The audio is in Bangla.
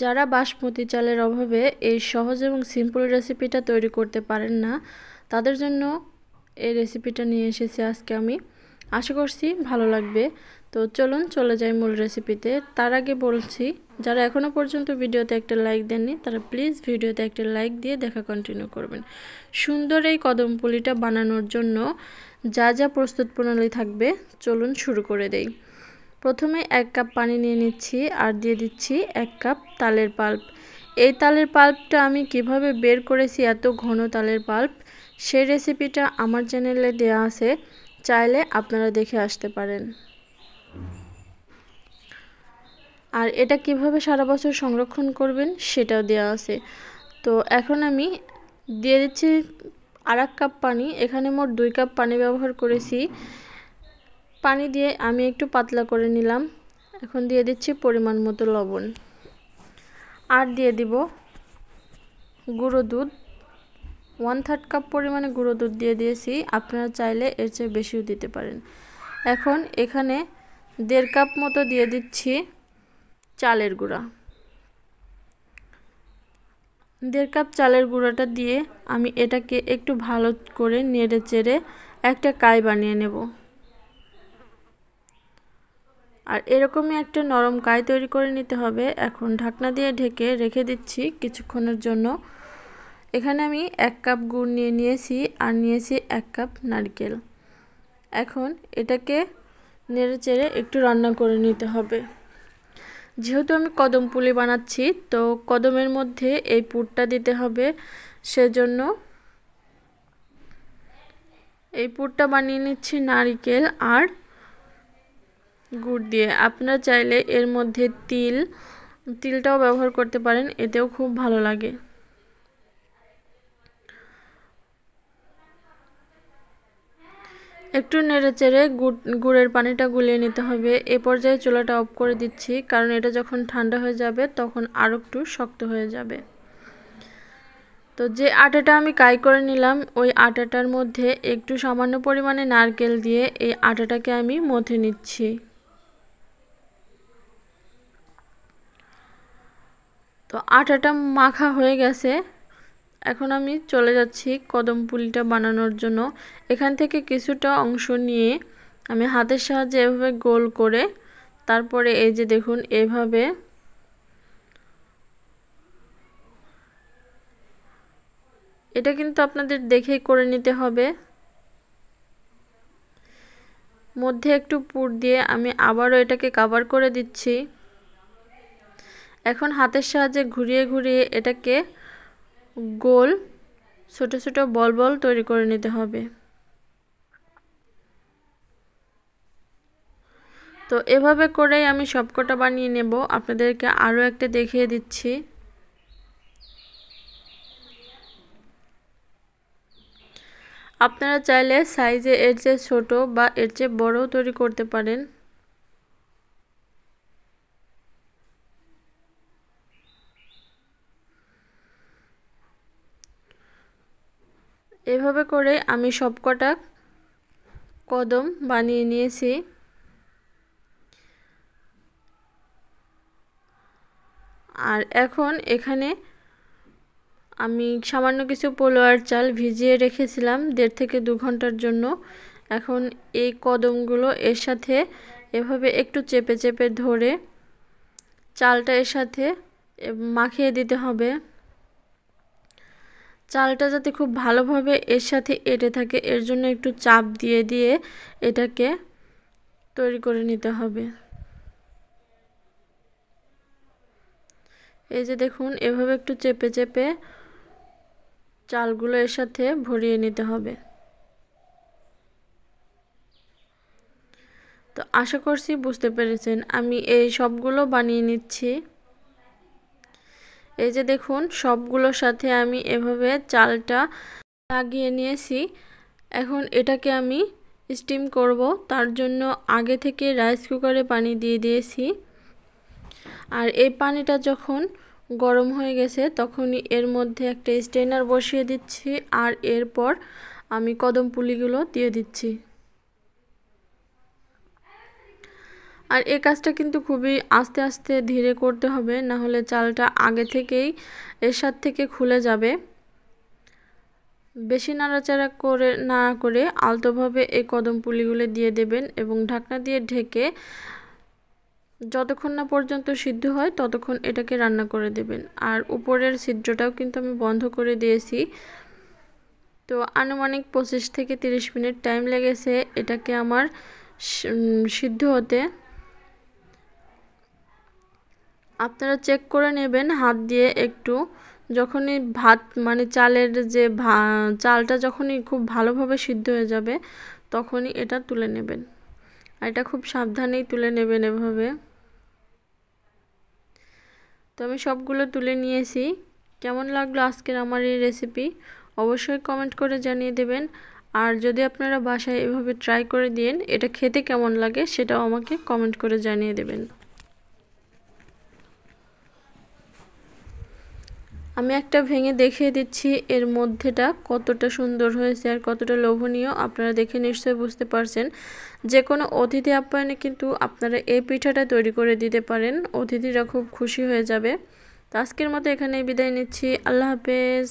যারা বাসমতি চালের অভাবে এই সহজ এবং সিম্পল রেসিপিটা তৈরি করতে পারেন না, তাদের জন্য এই রেসিপিটা নিয়ে এসেছি আজকে আমি। আশা করছি ভালো লাগবে। তো চলুন চলে যাই মূল রেসিপিতে। তার আগে বলছি, যারা এখনও পর্যন্ত ভিডিওতে একটা লাইক দেননি তারা প্লিজ ভিডিওতে একটা লাইক দিয়ে দেখা কন্টিনিউ করবেন। সুন্দর এই কদম পুলিটা বানানোর জন্য যা যা প্রস্তুত প্রণালী থাকবে চলুন শুরু করে দেই। প্রথমে 1 কাপ পানি নিয়ে নিচ্ছি আর দিয়ে দিচ্ছি 1 কাপ তালের পাল্প। এই তালের পাল্পটা আমি কিভাবে বের করেছি এত ঘন তালের পাল্প, সেই রেসিপিটা আমার চ্যানেলে দেয়া আছে, চাইলে আপনারা দেখে আসতে পারেন। আর এটা কিভাবে সারা বছর সংরক্ষণ করবেন সেটাও দেওয়া আছে। তো এখন আমি দিয়ে দিচ্ছি আর 1 কাপ পানি। এখানে মোট 2 কাপ পানি ব্যবহার করেছি। পানি দিয়ে আমি একটু পাতলা করে নিলাম। এখন দিয়ে দিচ্ছি পরিমাণ মতো লবণ আর দিয়ে দিব গুঁড়ো দুধ। 1/3 কাপ পরিমাণে গুঁড়ো দুধ দিয়ে দিয়েছি, আপনারা চাইলে এর চেয়ে বেশিও দিতে পারেন। এখন এখানে 1.5 কাপ মতো দিয়ে দিচ্ছি চালের গুঁড়া। 1.5 কাপ চালের গুঁড়াটা দিয়ে আমি এটাকে একটু ভালো করে নেড়ে চেড়ে একটা কাই বানিয়ে নেব। আর এরকমই একটা নরম কাই তৈরি করে নিতে হবে। এখন ঢাকনা দিয়ে ঢেকে রেখে দিচ্ছি কিছুক্ষণের জন্য। এখানে আমি 1 কাপ গুড় নিয়ে নিয়েছি আর নিয়েছি 1 কাপ নারকেল। এখন এটাকে নেড়ে চেড়ে একটু রান্না করে নিতে হবে। যেহেতু আমি কদম পুলি বানাচ্ছি, তো কদমের মধ্যে এই পুরটা দিতে হবে, সেজন্য এই পুরটা বানিয়ে নিচ্ছি নারকেল আর গুড় দিয়ে। আপনারা চাইলে এর মধ্যে তিলটাও ব্যবহার করতে পারেন, এতেও খুব ভালো লাগে। একটু নেড়েচেড়ে গুড়ের পানিটা গুলিয়ে নিতে হবে। এ পর্যায়ে চুলাটা অফ করে দিচ্ছি, কারণ এটা যখন ঠান্ডা হয়ে যাবে তখন আরও একটু শক্ত হয়ে যাবে। তো যে আটাটা আমি কাই করে নিলাম, ওই আটাটার মধ্যে একটু সামান্য পরিমাণে নারকেল দিয়ে এই আটাটাকে আমি মথে নিচ্ছি। তো আটাটা মাখা হয়ে গেছে। এখন আমি চলে যাচ্ছি কদম পুলিটা বানানোর জন্য। এখান থেকে কিছুটা অংশ নিয়ে আমি হাতের সাহায্যে এভাবে গোল করে, তারপরে এই যে দেখুন এভাবে এটা কিন্তু আপনাদের দেখেই করে নিতে হবে। মধ্যে একটু পুর দিয়ে আমি আবারও এটাকে কভার করে দিচ্ছি। এখন হাতের সাহায্যে ঘুরিয়ে ঘুরিয়ে এটাকে গোল ছোট ছোট বল বল তৈরি করে নিতে হবে। তো এভাবে করেই আমি সবকটা বানিয়ে নেব। আপনাদেরকে আরও একটা দেখিয়ে দিচ্ছি। আপনারা চাইলে সাইজে এর চেয়ে ছোট বা এর চেয়ে বড়ও তৈরি করতে পারেন। এভাবে করে আমি সবকটা কদম বানিয়ে নিয়েছি। আর এখন এখানে আমি সামান্য কিছু পোলোয়ার চাল ভিজিয়ে রেখেছিলাম 1.5 থেকে 2 ঘন্টার জন্য। এখন এই কদমগুলো এর সাথে এভাবে একটু চেপে চেপে ধরে চালটা এর সাথে মাখিয়ে দিতে হবে। চালটা যাতে খুব ভালোভাবে এর সাথে এঁটে থাকে, এর জন্য একটু চাপ দিয়ে দিয়ে এটাকে তৈরি করে নিতে হবে। এই যে দেখুন এভাবে একটু চেপে চেপে চালগুলো এর সাথে ভরিয়ে নিতে হবে। তো আশা করছি বুঝতে পেরেছেন। আমি এই সবগুলো বানিয়ে নিচ্ছি। এই যে দেখুন সবগুলোর সাথে আমি এভাবে চালটা লাগিয়ে নিয়েছি। এখন এটাকে আমি স্টিম করব, তার জন্য আগে থেকে রাইস কুকারে পানি দিয়ে দিয়েছি। আর এই পানিটা যখন গরম হয়ে গেছে তখনই এর মধ্যে একটা স্ট্রেনার বসিয়ে দিচ্ছি আর এরপর আমি কদম পুলিগুলো দিয়ে দিচ্ছি। আর এই কাজটা কিন্তু খুবই আস্তে আস্তে ধীরে করতে হবে, না হলে চালটা আগে থেকেই এর সাথে থেকে খুলে যাবে। বেশি নাড়াচাড়া না করে আলতোভাবে এই কদম পুলিগুলো দিয়ে দেবেন এবং ঢাকনা দিয়ে ঢেকে যতক্ষণ না পর্যন্ত সিদ্ধ হয় ততক্ষণ এটাকে রান্না করে দেবেন। আর উপরের ছিদ্রটাও কিন্তু আমি বন্ধ করে দিয়েছি। তো আনুমানিক 25 থেকে 30 মিনিট টাইম লেগেছে এটাকে আমার সিদ্ধ হতে। আপনারা চেক করে নেবেন হাত দিয়ে একটু, যখনই ভাত মানে চালের যে চালটা যখনই খুব ভালোভাবে সিদ্ধ হয়ে যাবে তখনই এটা তুলে নেবেন। আর এটা খুব সাবধানেই তুলে নেবেন এভাবে। তো আমি সবগুলো তুলে নিয়েছি। কেমন লাগলো আজকের আমার এই রেসিপি অবশ্যই কমেন্ট করে জানিয়ে দেবেন। আর যদি আপনারা বাসায় এভাবে ট্রাই করে দিন এটা খেতে কেমন লাগে সেটাও আমাকে কমেন্ট করে জানিয়ে দেবেন। আমি একটা ভেঙে দেখিয়ে দিচ্ছি এর মধ্যেটা কতটা সুন্দর হয়েছে আর কতটা লোভনীয়, আপনারা দেখে নিশ্চয়ই বুঝতে পারছেন। যে কোনো অতিথি আপ্যায়নে কিন্তু আপনারা এই পিঠাটা তৈরি করে দিতে পারেন, অতিথিরা খুব খুশি হয়ে যাবে। তো আজকের মতো এখানেই বিদায় নিচ্ছি। আল্লাহ হাফেজ।